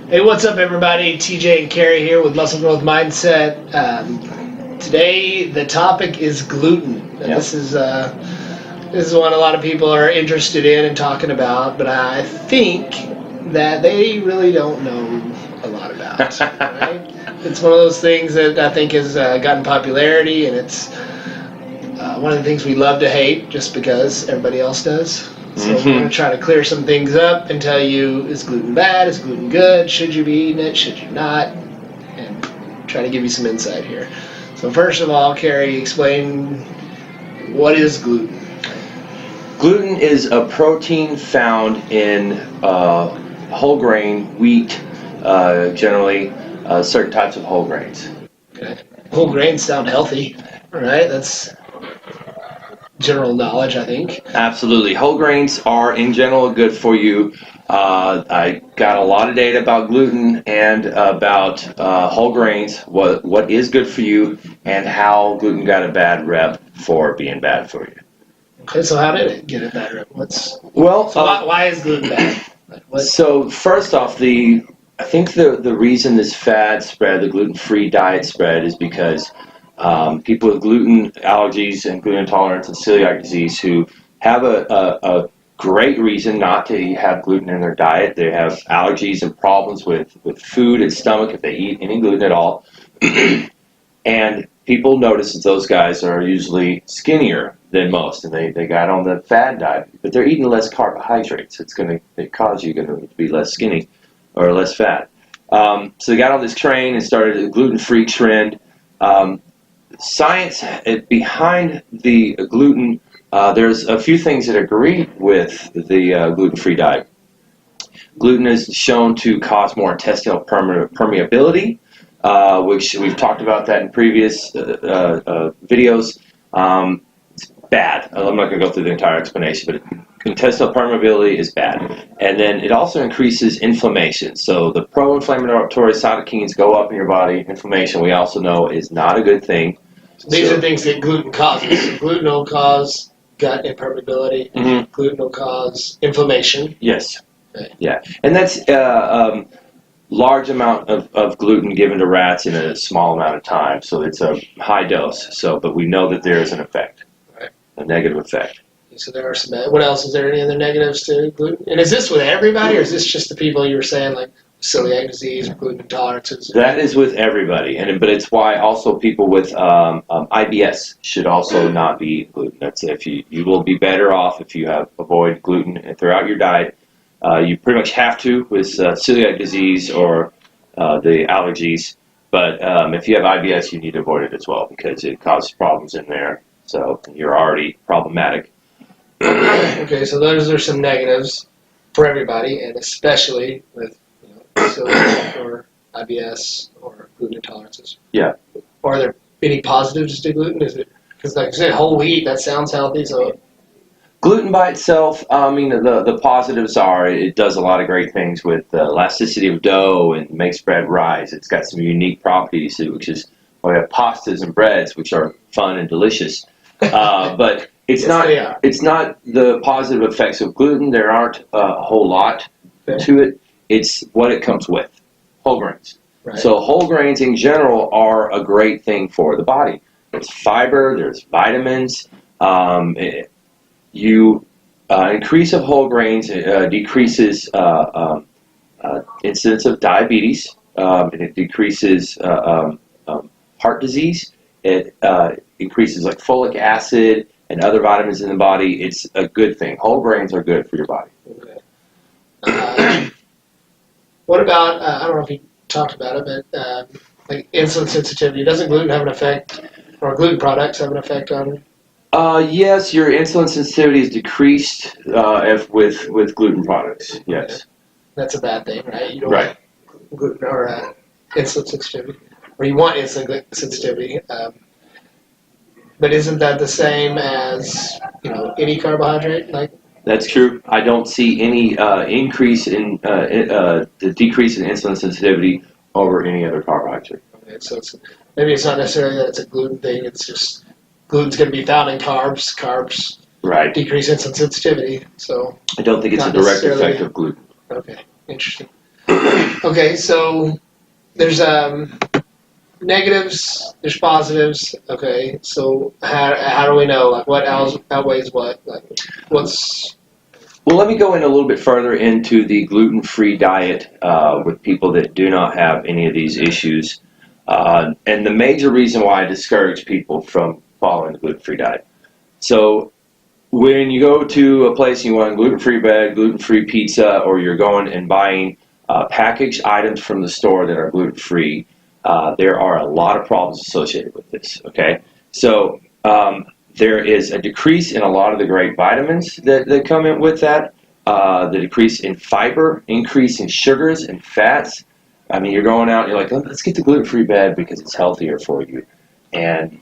Hey, what's up, everybody? TJ and Carrie here with Muscle Growth Mindset. Today, the topic is gluten. And This is what a lot of people are interested in and talking about, but I think that they really don't know a lot about. Right? It's one of those things that I think has gotten popularity, and it's one of the things we love to hate just because everybody else does. So we're going to try to clear some things up and tell you, is gluten bad? Is gluten good? Should you be eating it? Should you not? And try to give you some insight here. So first of all, Carrie, explain what is gluten? Gluten is a protein found in whole grain, wheat, generally certain types of whole grains. Okay. Whole grains sound healthy, right? That's general knowledge, I think. Absolutely. Whole grains are, in general, good for you. I got a lot of data about gluten and about whole grains, what is good for you, and how gluten got a bad rep for being bad for you. Okay, so how did it get a bad rep? Why is gluten bad? So first off, I think the reason this fad spread, the gluten-free diet spread, is because people with gluten allergies and gluten intolerance and celiac disease who have a great reason not to have gluten in their diet. They have allergies and problems with food and stomach if they eat any gluten at all. And people notice that those guys are usually skinnier than most, and they got on the fad diet, but they're eating less carbohydrates. It's going to cause you to be less skinny or less fat. So they got on this train and started a gluten-free trend. Science behind the gluten, there's a few things that agree with the gluten-free diet. Gluten is shown to cause more intestinal permeability, which we've talked about that in previous videos. It's bad. I'm not going to go through the entire explanation, but intestinal permeability is bad. And then it also increases inflammation. So the pro-inflammatory cytokines go up in your body. Inflammation, we also know, is not a good thing. So these are things that gluten causes. So gluten will cause gut impermeability. Mm-hmm. Gluten will cause inflammation. Yes. Okay. Yeah. And that's large amount of gluten given to rats in a small amount of time. So it's a high dose. But we know that there is an effect, right? A negative effect. So there are some. What else? Is there any other negatives to gluten? And is this with everybody, or is this just the people you were saying, like celiac disease or gluten intolerances? That is with everybody, but it's why also people with IBS should also not be gluten. That's if you will be better off if you avoid gluten throughout your diet. You pretty much have to with celiac disease or the allergies, but if you have IBS, you need to avoid it as well because it causes problems in there. So you're already problematic. Okay, so those are some negatives for everybody, and especially with celiac or IBS or gluten intolerances. Yeah. Are there any positives to gluten? Is it because, like I said, whole wheat, that sounds healthy. So gluten by itself, the positives are it does a lot of great things with elasticity of dough and makes bread rise. It's got some unique properties, which is why we have pastas and breads, which are fun and delicious. But it's not the positive effects of gluten. There aren't a whole lot to it. It's what it comes with. Whole grains. Right. So whole grains in general are a great thing for the body. There's fiber. There's vitamins. Increase of whole grains decreases incidence of diabetes. It decreases heart disease. It increases like folic acid and other vitamins in the body. It's a good thing. Whole grains are good for your body. Okay. What about, I don't know if you talked about it, but like insulin sensitivity, doesn't gluten have an effect, or gluten products have an effect on? Yes, your insulin sensitivity is decreased with gluten products. Yes. Okay. That's a bad thing, right? You don't right. want gluten or insulin sensitivity, or you want insulin sensitivity. But isn't that the same as any carbohydrate? Like that's true. I don't see any increase in the decrease in insulin sensitivity over any other carbohydrate. Okay, so maybe it's not necessarily that it's a gluten thing. It's just gluten's going to be found in carbs. Carbs right. decrease insulin sensitivity. So I don't think it's a direct effect of gluten. Okay, interesting. Okay, so there's negatives, there's positives. Okay, so how do we know? Like, what outweighs what? Like, what's Well, let me go in a little bit further into the gluten-free diet with people that do not have any of these issues. And the major reason why I discourage people from following the gluten-free diet. So when you go to a place and you want gluten-free bread, gluten-free pizza, or you're going and buying packaged items from the store that are gluten-free, there are a lot of problems associated with this, okay? So there is a decrease in a lot of the great vitamins that come in with that, the decrease in fiber, increase in sugars and fats. I mean, you're going out and you're like, let's get the gluten-free bread because it's healthier for you. And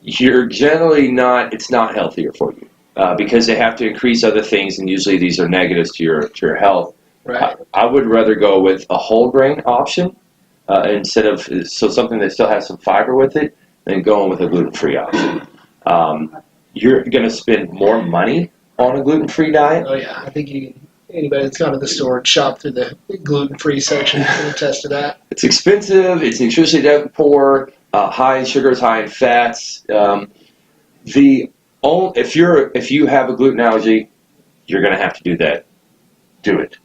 you're generally not, it's not healthier for you because they have to increase other things, and usually these are negatives to your health. right? I would rather go with a whole grain option instead of something that still has some fiber with it than going with a gluten-free option. You're going to spend more money on a gluten-free diet. Oh yeah, I think anybody that's gone to the store and shopped through the gluten-free section can attest to that. It's expensive. It's nutritionally poor, high in sugars, high in fats. If you have a gluten allergy, you're going to have to do that. Do it.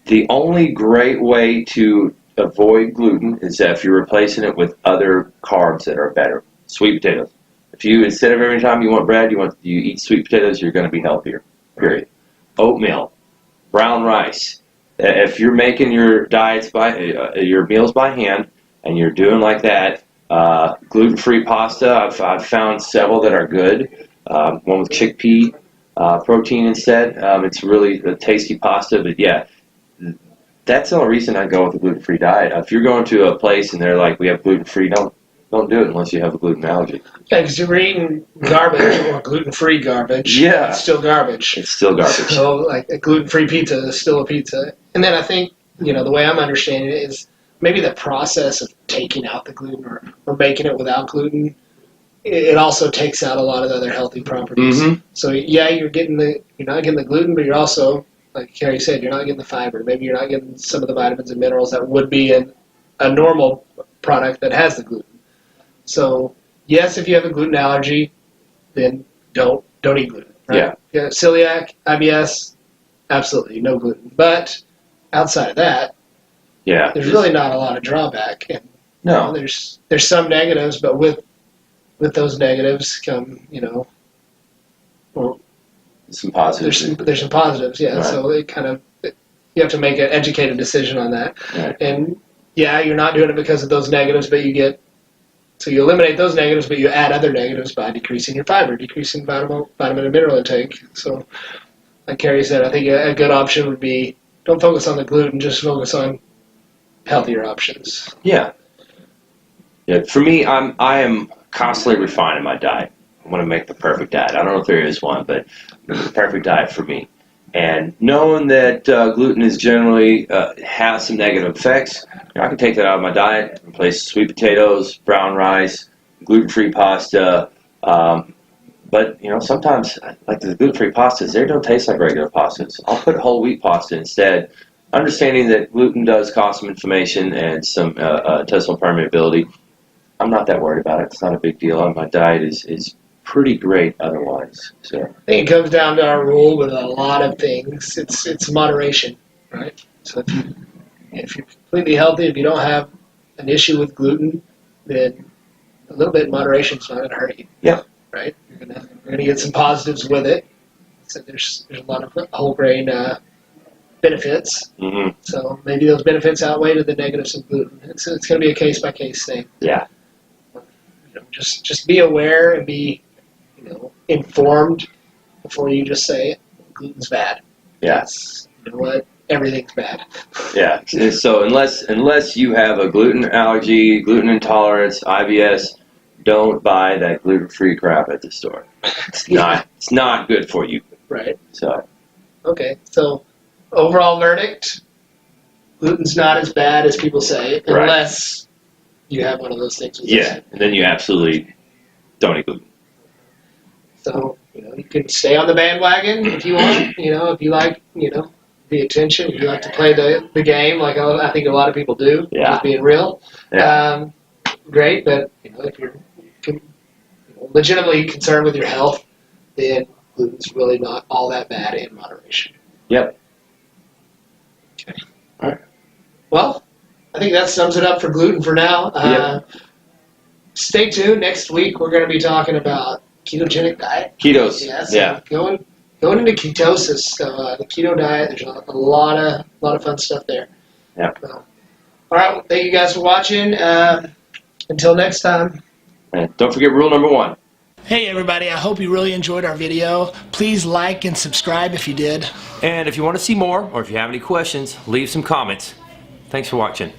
The only great way to avoid gluten is that if you're replacing it with other carbs that are better. Sweet potatoes. If you, instead of every time you want bread, you eat sweet potatoes, you're going to be healthier. Period. Oatmeal, brown rice. If you're making your diets your meals by hand, and you're doing like that, gluten-free pasta. I've found several that are good. One with chickpea protein instead. It's really a tasty pasta, but yeah. That's the only reason I go with a gluten-free diet. If you're going to a place and they're like, we have gluten-free, don't do it unless you have a gluten allergy. Yeah, because you're eating garbage or gluten-free garbage. Yeah. It's still garbage. It's still garbage. So, like, a gluten-free pizza is still a pizza. And then I think, the way I'm understanding it is maybe the process of taking out the gluten or making it without gluten, it also takes out a lot of the other healthy properties. Mm-hmm. So, yeah, you're not getting the gluten, but you're also, like Carrie said, you're not getting the fiber. Maybe you're not getting some of the vitamins and minerals that would be in a normal product that has the gluten. So, yes, if you have a gluten allergy, then don't eat gluten. Right? Yeah. If you have celiac, IBS, absolutely no gluten. But outside of that, Yeah. there's really not a lot of drawback. And, No. there's some negatives, but with those negatives come, well, Some positives. there's some positives. Yeah. Right. So you have to make an educated decision on that. Right. And yeah, you're not doing it because of those negatives, but you eliminate those negatives, but you add other negatives by decreasing your fiber, decreasing vitamin and mineral intake. So, like Carrie said, I think a good option would be don't focus on the gluten, just focus on healthier options. Yeah. Yeah. For me, I am constantly refining my diet. I want to make the perfect diet. I don't know if there is one, but the perfect diet for me. And knowing that gluten is generally has some negative effects, I can take that out of my diet, replace sweet potatoes, brown rice, gluten-free pasta. But sometimes like the gluten-free pastas, they don't taste like regular pastas. I'll put whole wheat pasta instead, understanding that gluten does cause some inflammation and some intestinal permeability. I'm not that worried about it. It's not a big deal. My diet is pretty great otherwise. So I think it comes down to our rule with a lot of things. It's moderation, right? So if you're completely healthy, if you don't have an issue with gluten, then a little bit of moderation is not going to hurt you. Yeah. Right. You're gonna get some positives with it. So there's a lot of whole grain benefits. Mm-hmm. So maybe those benefits outweigh the negatives of gluten. It's going to be a case by case thing. Yeah. Just be aware and be informed before you just say gluten's bad. Yeah. You know what? Everything's bad. Yeah. So unless you have a gluten allergy, gluten intolerance, IBS, don't buy that gluten-free crap at the store. It's not good for you. Right. So. Okay. So overall verdict: gluten's not as bad as people say, unless you have one of those things. Yeah, and then you absolutely don't eat gluten. So you can stay on the bandwagon if you want. If you like, pay attention, if you like to play the game, like I think a lot of people do, Yeah. just being real, Yeah. Great. But if you're legitimately concerned with your health, then gluten's really not all that bad in moderation. Yep. Okay. All right. Well, I think that sums it up for gluten for now. Yep. Stay tuned. Next week we're going to be talking about ketogenic diet. Ketos. Yeah. So Yeah. Going into ketosis. So the keto diet. There's a lot of fun stuff there. Yeah. So, all right. Well, thank you guys for watching. Until next time. And don't forget rule number 1. Hey everybody, I hope you really enjoyed our video. Please like and subscribe if you did. And if you want to see more, or if you have any questions, leave some comments. Thanks for watching.